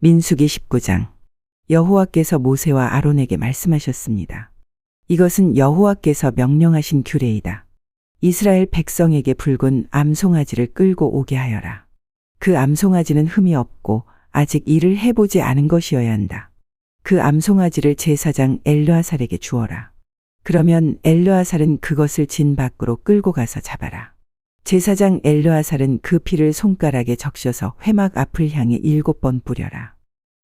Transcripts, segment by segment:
민수기 19장. 여호와께서 모세와 아론에게 말씀하셨습니다. 이것은 여호와께서 명령하신 규례이다. 이스라엘 백성에게 붉은 암송아지를 끌고 오게 하여라. 그 암송아지는 흠이 없고 아직 일을 해보지 않은 것이어야 한다. 그 암송아지를 제사장 엘르아살에게 주어라. 그러면 엘르아살은 그것을 진 밖으로 끌고 가서 잡아라. 제사장 엘르아살은 그 피를 손가락에 적셔서 회막 앞을 향해 7번 뿌려라.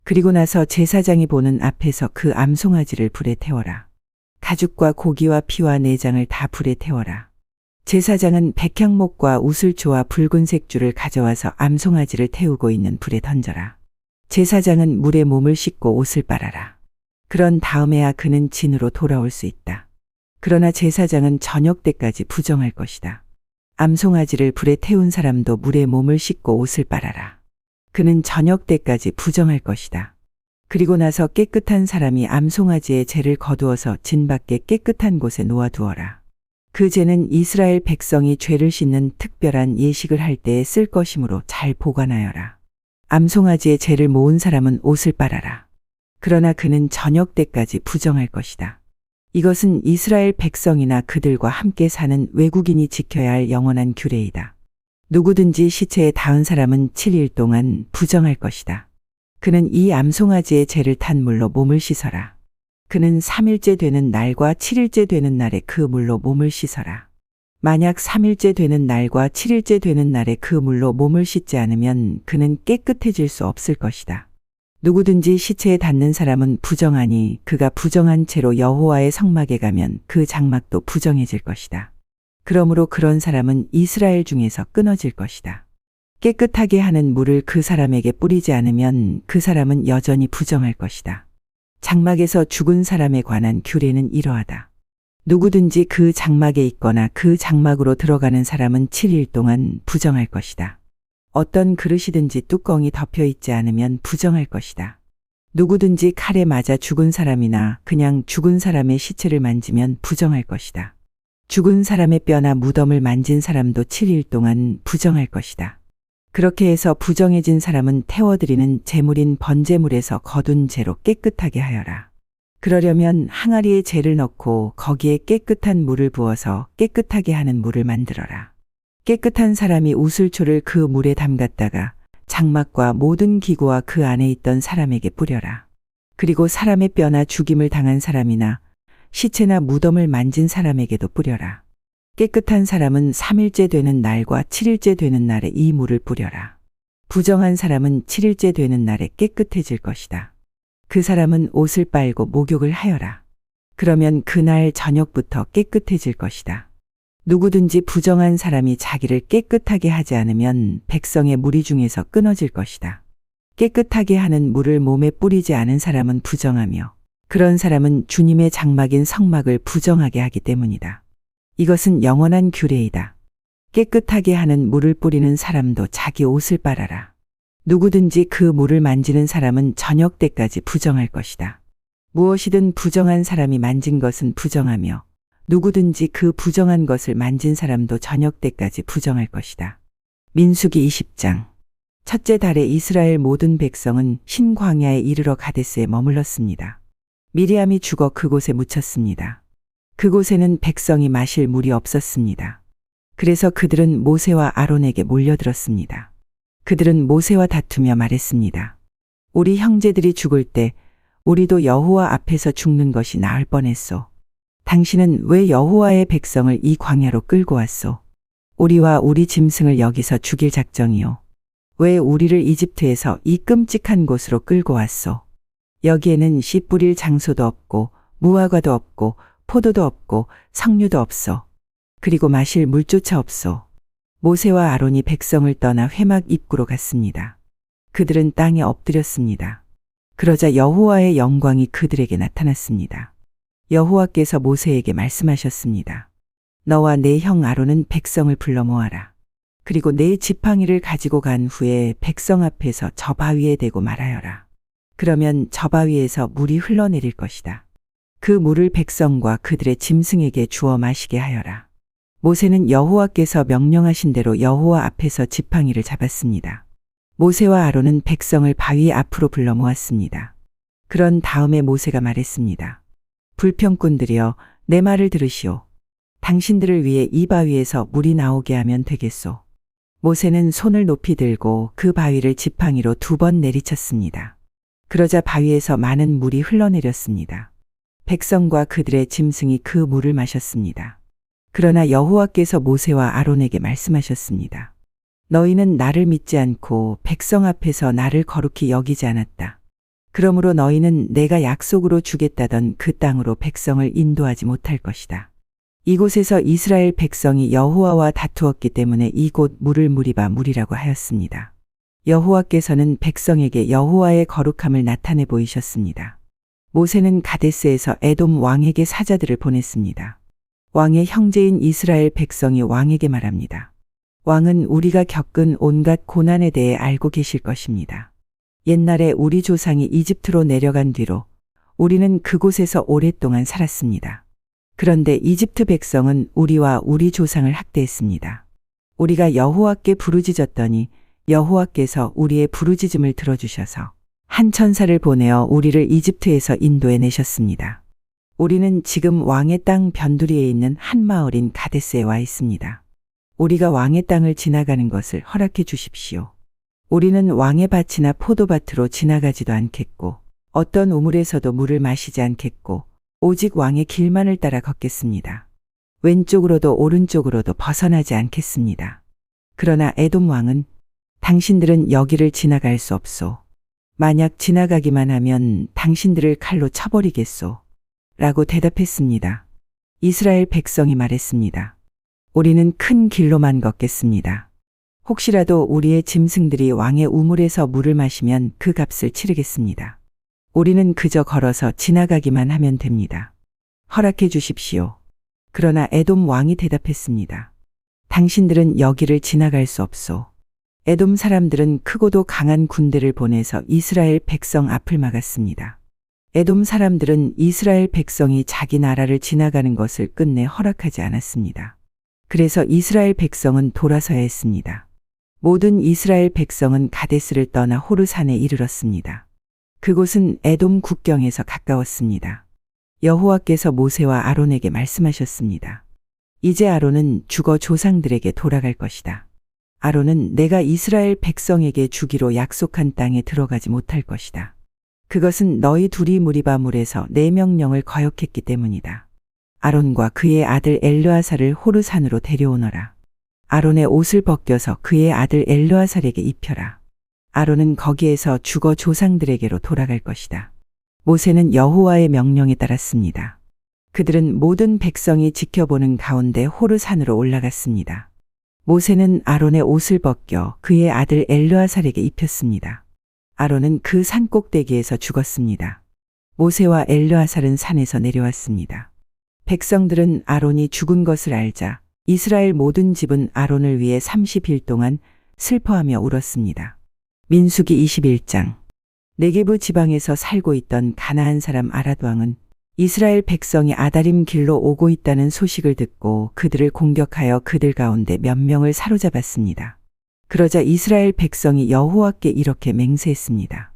그리고 나서 제사장이 보는 앞에서 그 암송아지를 불에 태워라. 가죽과 고기와 피와 내장을 다 불에 태워라. 제사장은 백향목과 우슬초와 붉은색 줄을 가져와서 암송아지를 태우고 있는 불에 던져라. 제사장은 물에 몸을 씻고 옷을 빨아라. 그런 다음에야 그는 진으로 돌아올 수 있다. 그러나 제사장은 저녁 때까지 부정할 것이다. 암송아지를 불에 태운 사람도 물에 몸을 씻고 옷을 빨아라. 그는 저녁 때까지 부정할 것이다. 그리고 나서 깨끗한 사람이 암송아지의 죄를 거두어서 진 밖에 깨끗한 곳에 놓아두어라. 그 죄는 이스라엘 백성이 죄를 씻는 특별한 예식을 할 때에 쓸 것이므로 잘 보관하여라. 암송아지의 죄를 모은 사람은 옷을 빨아라. 그러나 그는 저녁 때까지 부정할 것이다. 이것은 이스라엘 백성이나 그들과 함께 사는 외국인이 지켜야 할 영원한 규례이다. 누구든지 시체에 닿은 사람은 7일 동안 부정할 것이다. 그는 이 암송아지의 죄를 탄 물로 몸을 씻어라. 그는 3일째 되는 날과 7일째 되는 날에 그 물로 몸을 씻어라. 만약 3일째 되는 날과 7일째 되는 날에 그 물로 몸을 씻지 않으면 그는 깨끗해질 수 없을 것이다. 누구든지 시체에 닿는 사람은 부정하니 그가 부정한 채로 여호와의 성막에 가면 그 장막도 부정해질 것이다. 그러므로 그런 사람은 이스라엘 중에서 끊어질 것이다. 깨끗하게 하는 물을 그 사람에게 뿌리지 않으면 그 사람은 여전히 부정할 것이다. 장막에서 죽은 사람에 관한 규례는 이러하다. 누구든지 그 장막에 있거나 그 장막으로 들어가는 사람은 7일 동안 부정할 것이다. 어떤 그릇이든지 뚜껑이 덮여 있지 않으면 부정할 것이다. 누구든지 칼에 맞아 죽은 사람이나 그냥 죽은 사람의 시체를 만지면 부정할 것이다. 죽은 사람의 뼈나 무덤을 만진 사람도 7일 동안 부정할 것이다. 그렇게 해서 부정해진 사람은 태워드리는 제물인 번제물에서 거둔 재로 깨끗하게 하여라. 그러려면 항아리에 재를 넣고 거기에 깨끗한 물을 부어서 깨끗하게 하는 물을 만들어라. 깨끗한 사람이 우슬초를 그 물에 담갔다가 장막과 모든 기구와 그 안에 있던 사람에게 뿌려라. 그리고 사람의 뼈나 죽임을 당한 사람이나 시체나 무덤을 만진 사람에게도 뿌려라. 깨끗한 사람은 3일째 되는 날과 7일째 되는 날에 이 물을 뿌려라. 부정한 사람은 7일째 되는 날에 깨끗해질 것이다. 그 사람은 옷을 빨고 목욕을 하여라. 그러면 그날 저녁부터 깨끗해질 것이다. 누구든지 부정한 사람이 자기를 깨끗하게 하지 않으면 백성의 무리 중에서 끊어질 것이다. 깨끗하게 하는 물을 몸에 뿌리지 않은 사람은 부정하며 그런 사람은 주님의 장막인 성막을 부정하게 하기 때문이다. 이것은 영원한 규례이다. 깨끗하게 하는 물을 뿌리는 사람도 자기 옷을 빨아라. 누구든지 그 물을 만지는 사람은 저녁 때까지 부정할 것이다. 무엇이든 부정한 사람이 만진 것은 부정하며 누구든지 그 부정한 것을 만진 사람도 저녁 때까지 부정할 것이다. 민수기 20장. 첫째 달에 이스라엘 모든 백성은 신 광야에 이르러 가데스에 머물렀습니다. 미리암이 죽어 그곳에 묻혔습니다. 그곳에는 백성이 마실 물이 없었습니다. 그래서 그들은 모세와 아론에게 몰려들었습니다. 그들은 모세와 다투며 말했습니다. 우리 형제들이 죽을 때 우리도 여호와 앞에서 죽는 것이 나을 뻔했소. 당신은 왜 여호와의 백성을 이 광야로 끌고 왔소? 우리와 우리 짐승을 여기서 죽일 작정이요. 왜 우리를 이집트에서 이 끔찍한 곳으로 끌고 왔소? 여기에는 씨 뿌릴 장소도 없고 무화과도 없고 포도도 없고 석류도 없소. 그리고 마실 물조차 없소. 모세와 아론이 백성을 떠나 회막 입구로 갔습니다. 그들은 땅에 엎드렸습니다. 그러자 여호와의 영광이 그들에게 나타났습니다. 여호와께서 모세에게 말씀하셨습니다. 너와 내 형 아론은 백성을 불러 모아라. 그리고 내 지팡이를 가지고 간 후에 백성 앞에서 저 바위에 대고 말하여라. 그러면 저 바위에서 물이 흘러내릴 것이다. 그 물을 백성과 그들의 짐승에게 주어 마시게 하여라. 모세는 여호와께서 명령하신 대로 여호와 앞에서 지팡이를 잡았습니다. 모세와 아론은 백성을 바위 앞으로 불러 모았습니다. 그런 다음에 모세가 말했습니다. 불평꾼들이여, 내 말을 들으시오. 당신들을 위해 이 바위에서 물이 나오게 하면 되겠소. 모세는 손을 높이 들고 그 바위를 지팡이로 2번 내리쳤습니다. 그러자 바위에서 많은 물이 흘러내렸습니다. 백성과 그들의 짐승이 그 물을 마셨습니다. 그러나 여호와께서 모세와 아론에게 말씀하셨습니다. 너희는 나를 믿지 않고 백성 앞에서 나를 거룩히 여기지 않았다. 그러므로 너희는 내가 약속으로 주겠다던 그 땅으로 백성을 인도하지 못할 것이다. 이곳에서 이스라엘 백성이 여호와와 다투었기 때문에 이곳 물을 무리바 물이라고 하였습니다. 여호와께서는 백성에게 여호와의 거룩함을 나타내 보이셨습니다. 모세는 가데스에서 에돔 왕에게 사자들을 보냈습니다. 왕의 형제인 이스라엘 백성이 왕에게 말합니다. 왕은 우리가 겪은 온갖 고난에 대해 알고 계실 것입니다. 옛날에 우리 조상이 이집트로 내려간 뒤로 우리는 그곳에서 오랫동안 살았습니다. 그런데 이집트 백성은 우리와 우리 조상을 학대했습니다. 우리가 여호와께 부르짖었더니 여호와께서 우리의 부르짖음을 들어주셔서 한 천사를 보내어 우리를 이집트에서 인도해 내셨습니다. 우리는 지금 왕의 땅 변두리에 있는 한 마을인 가데스에 와 있습니다. 우리가 왕의 땅을 지나가는 것을 허락해 주십시오. 우리는 왕의 밭이나 포도밭으로 지나가지도 않겠고 어떤 우물에서도 물을 마시지 않겠고 오직 왕의 길만을 따라 걷겠습니다. 왼쪽으로도 오른쪽으로도 벗어나지 않겠습니다. 그러나 에돔 왕은 당신들은 여기를 지나갈 수 없소. 만약 지나가기만 하면 당신들을 칼로 쳐버리겠소. 라고 대답했습니다. 이스라엘 백성이 말했습니다. 우리는 큰 길로만 걷겠습니다. 혹시라도 우리의 짐승들이 왕의 우물에서 물을 마시면 그 값을 치르겠습니다. 우리는 그저 걸어서 지나가기만 하면 됩니다. 허락해 주십시오. 그러나 에돔 왕이 대답했습니다. 당신들은 여기를 지나갈 수 없소. 에돔 사람들은 크고도 강한 군대를 보내서 이스라엘 백성 앞을 막았습니다. 에돔 사람들은 이스라엘 백성이 자기 나라를 지나가는 것을 끝내 허락하지 않았습니다. 그래서 이스라엘 백성은 돌아서야 했습니다. 모든 이스라엘 백성은 가데스를 떠나 호르산에 이르렀습니다. 그곳은 에돔 국경에서 가까웠습니다. 여호와께서 모세와 아론에게 말씀하셨습니다. 이제 아론은 죽어 조상들에게 돌아갈 것이다. 아론은 내가 이스라엘 백성에게 주기로 약속한 땅에 들어가지 못할 것이다. 그것은 너희 둘이 무리바 물에서 내 명령을 거역했기 때문이다. 아론과 그의 아들 엘르아살을 호르산으로 데려오너라. 아론의 옷을 벗겨서 그의 아들 엘르아살에게 입혀라. 아론은 거기에서 죽어 조상들에게로 돌아갈 것이다. 모세는 여호와의 명령에 따랐습니다. 그들은 모든 백성이 지켜보는 가운데 호르산으로 올라갔습니다. 모세는 아론의 옷을 벗겨 그의 아들 엘르아살에게 입혔습니다. 아론은 그 산 꼭대기에서 죽었습니다. 모세와 엘르아살은 산에서 내려왔습니다. 백성들은 아론이 죽은 것을 알자 이스라엘 모든 집은 아론을 위해 30일 동안 슬퍼하며 울었습니다. 민수기 21장. 네게부 지방에서 살고 있던 가나안 사람 아랏 왕은 이스라엘 백성이 아다림 길로 오고 있다는 소식을 듣고 그들을 공격하여 그들 가운데 몇 명을 사로잡았습니다. 그러자 이스라엘 백성이 여호와께 이렇게 맹세했습니다.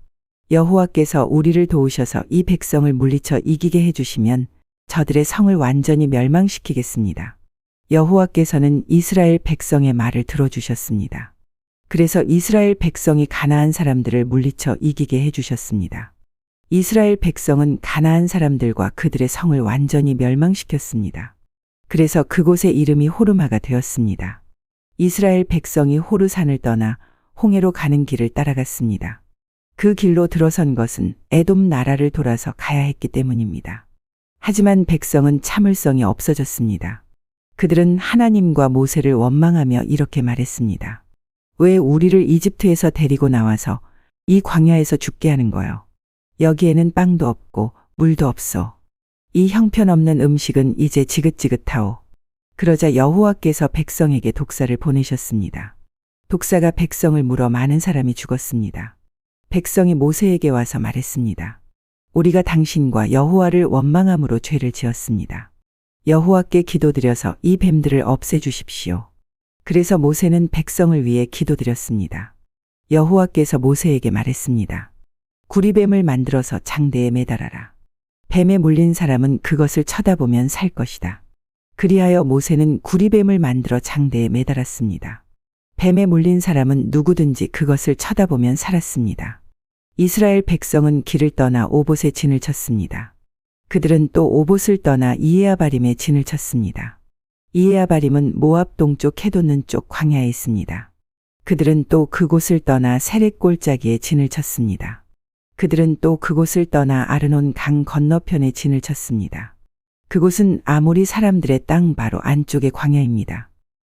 여호와께서 우리를 도우셔서 이 백성을 물리쳐 이기게 해주시면 저들의 성을 완전히 멸망시키겠습니다. 여호와께서는 이스라엘 백성의 말을 들어주셨습니다. 그래서 이스라엘 백성이 가나안 사람들을 물리쳐 이기게 해주셨습니다. 이스라엘 백성은 가나안 사람들과 그들의 성을 완전히 멸망시켰습니다. 그래서 그곳의 이름이 호르마가 되었습니다. 이스라엘 백성이 호르산을 떠나 홍해로 가는 길을 따라갔습니다. 그 길로 들어선 것은 에돔 나라를 돌아서 가야 했기 때문입니다. 하지만 백성은 참을성이 없어졌습니다. 그들은 하나님과 모세를 원망하며 이렇게 말했습니다. 왜 우리를 이집트에서 데리고 나와서 이 광야에서 죽게 하는 거요? 여기에는 빵도 없고 물도 없어. 이 형편없는 음식은 이제 지긋지긋하오. 그러자 여호와께서 백성에게 독사를 보내셨습니다. 독사가 백성을 물어 많은 사람이 죽었습니다. 백성이 모세에게 와서 말했습니다. 우리가 당신과 여호와를 원망함으로 죄를 지었습니다. 여호와께 기도드려서 이 뱀들을 없애주십시오. 그래서 모세는 백성을 위해 기도드렸습니다. 여호와께서 모세에게 말했습니다. 구리뱀을 만들어서 장대에 매달아라. 뱀에 물린 사람은 그것을 쳐다보면 살 것이다. 그리하여 모세는 구리뱀을 만들어 장대에 매달았습니다. 뱀에 물린 사람은 누구든지 그것을 쳐다보면 살았습니다. 이스라엘 백성은 길을 떠나 오봇에 진을 쳤습니다. 그들은 또 오봇을 떠나 이에아바림에 진을 쳤습니다. 이에아바림은 모압 동쪽 해돋는 쪽 광야에 있습니다. 그들은 또 그곳을 떠나 세렛 골짜기에 진을 쳤습니다. 그들은 또 그곳을 떠나 아르논 강 건너편에 진을 쳤습니다. 그곳은 아모리 사람들의 땅 바로 안쪽의 광야입니다.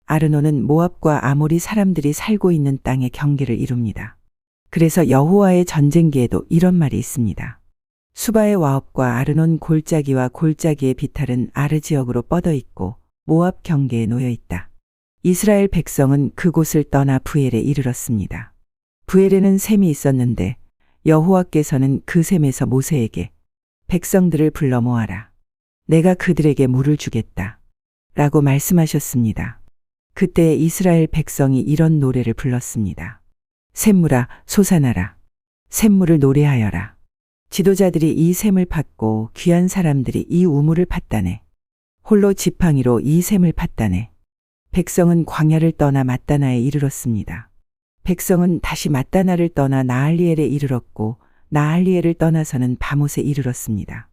아르논은 모압과 아모리 사람들이 살고 있는 땅의 경계를 이룹니다. 그래서 여호와의 전쟁기에도 이런 말이 있습니다. 수바의 와업과 아르논 골짜기와 골짜기의 비탈은 아르 지역으로 뻗어 있고 모압 경계에 놓여 있다. 이스라엘 백성은 그곳을 떠나 부엘에 이르렀습니다. 부엘에는 샘이 있었는데 여호와께서는 그 샘에서 모세에게 백성들을 불러 모아라. 내가 그들에게 물을 주겠다. 라고 말씀하셨습니다. 그때 이스라엘 백성이 이런 노래를 불렀습니다. 샘물아 솟아나라. 샘물을 노래하여라. 지도자들이 이 샘을 팠고 귀한 사람들이 이 우물을 팠다네. 홀로 지팡이로 이 샘을 팠다네. 백성은 광야를 떠나 맛다나에 이르렀습니다. 백성은 다시 맛다나를 떠나 나할리엘에 이르렀고 나할리엘을 떠나서는 바못에 이르렀습니다.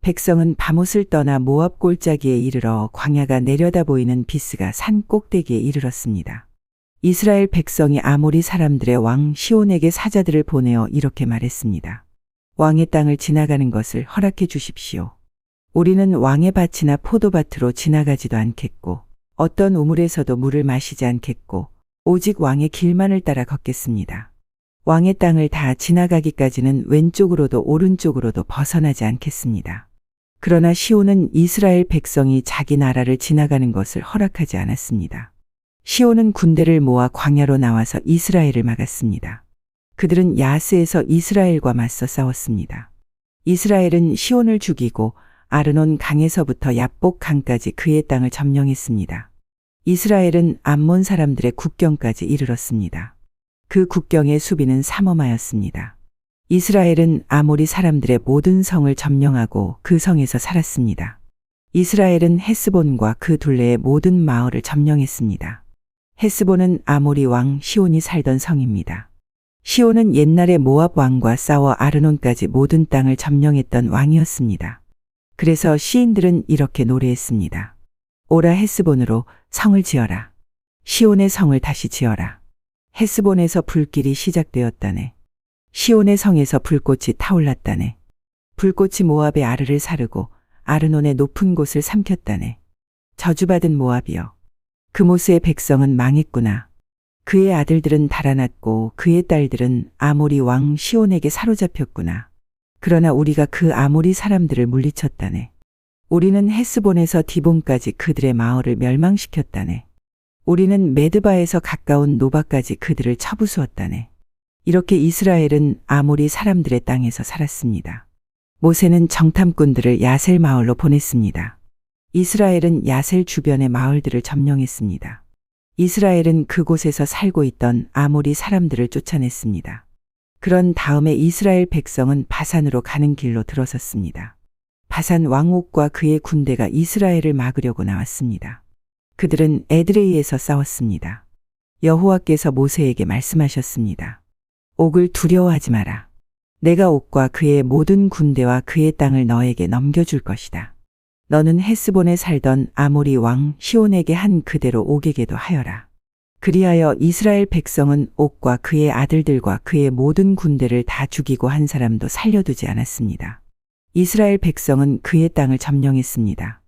백성은 바못을 떠나 모압 골짜기에 이르러 광야가 내려다 보이는 비스가 산 꼭대기에 이르렀습니다. 이스라엘 백성이 아모리 사람들의 왕 시온에게 사자들을 보내어 이렇게 말했습니다. 왕의 땅을 지나가는 것을 허락해 주십시오. 우리는 왕의 밭이나 포도밭으로 지나가지도 않겠고 어떤 우물에서도 물을 마시지 않겠고 오직 왕의 길만을 따라 걷겠습니다. 왕의 땅을 다 지나가기까지는 왼쪽으로도 오른쪽으로도 벗어나지 않겠습니다. 그러나 시온은 이스라엘 백성이 자기 나라를 지나가는 것을 허락하지 않았습니다. 시온은 군대를 모아 광야로 나와서 이스라엘을 막았습니다. 그들은 야스에서 이스라엘과 맞서 싸웠습니다. 이스라엘은 시온을 죽이고 아르논 강에서부터 야복 강까지 그의 땅을 점령했습니다. 이스라엘은 암몬 사람들의 국경까지 이르렀습니다. 그 국경의 수비는 삼엄하였습니다. 이스라엘은 아모리 사람들의 모든 성을 점령하고 그 성에서 살았습니다. 이스라엘은 헤스본과 그 둘레의 모든 마을을 점령했습니다. 헤스본은 아모리 왕 시온이 살던 성입니다. 시온은 옛날에 모압 왕과 싸워 아르논까지 모든 땅을 점령했던 왕이었습니다. 그래서 시인들은 이렇게 노래했습니다. 오라 헤스본으로 성을 지어라. 시온의 성을 다시 지어라. 헤스본에서 불길이 시작되었다네. 시온의 성에서 불꽃이 타올랐다네. 불꽃이 모압의 아르를 사르고 아르논의 높은 곳을 삼켰다네. 저주받은 모압이여. 그모스의 백성은 망했구나. 그의 아들들은 달아났고 그의 딸들은 아모리 왕 시온에게 사로잡혔구나. 그러나 우리가 그 아모리 사람들을 물리쳤다네. 우리는 헤스본에서 디본까지 그들의 마을을 멸망시켰다네. 우리는 메드바에서 가까운 노바까지 그들을 쳐부수었다네. 이렇게 이스라엘은 아모리 사람들의 땅에서 살았습니다. 모세는 정탐꾼들을 야셀 마을로 보냈습니다. 이스라엘은 야셀 주변의 마을들을 점령했습니다. 이스라엘은 그곳에서 살고 있던 아모리 사람들을 쫓아냈습니다. 그런 다음에 이스라엘 백성은 바산으로 가는 길로 들어섰습니다. 바산 왕옥과 그의 군대가 이스라엘을 막으려고 나왔습니다. 그들은 에드레이에서 싸웠습니다. 여호와께서 모세에게 말씀하셨습니다. 옥을 두려워하지 마라. 내가 옥과 그의 모든 군대와 그의 땅을 너에게 넘겨줄 것이다. 너는 헤스본에 살던 아모리 왕 시온에게 한 그대로 옥에게도 하여라. 그리하여 이스라엘 백성은 옥과 그의 아들들과 그의 모든 군대를 다 죽이고 한 사람도 살려두지 않았습니다. 이스라엘 백성은 그의 땅을 점령했습니다.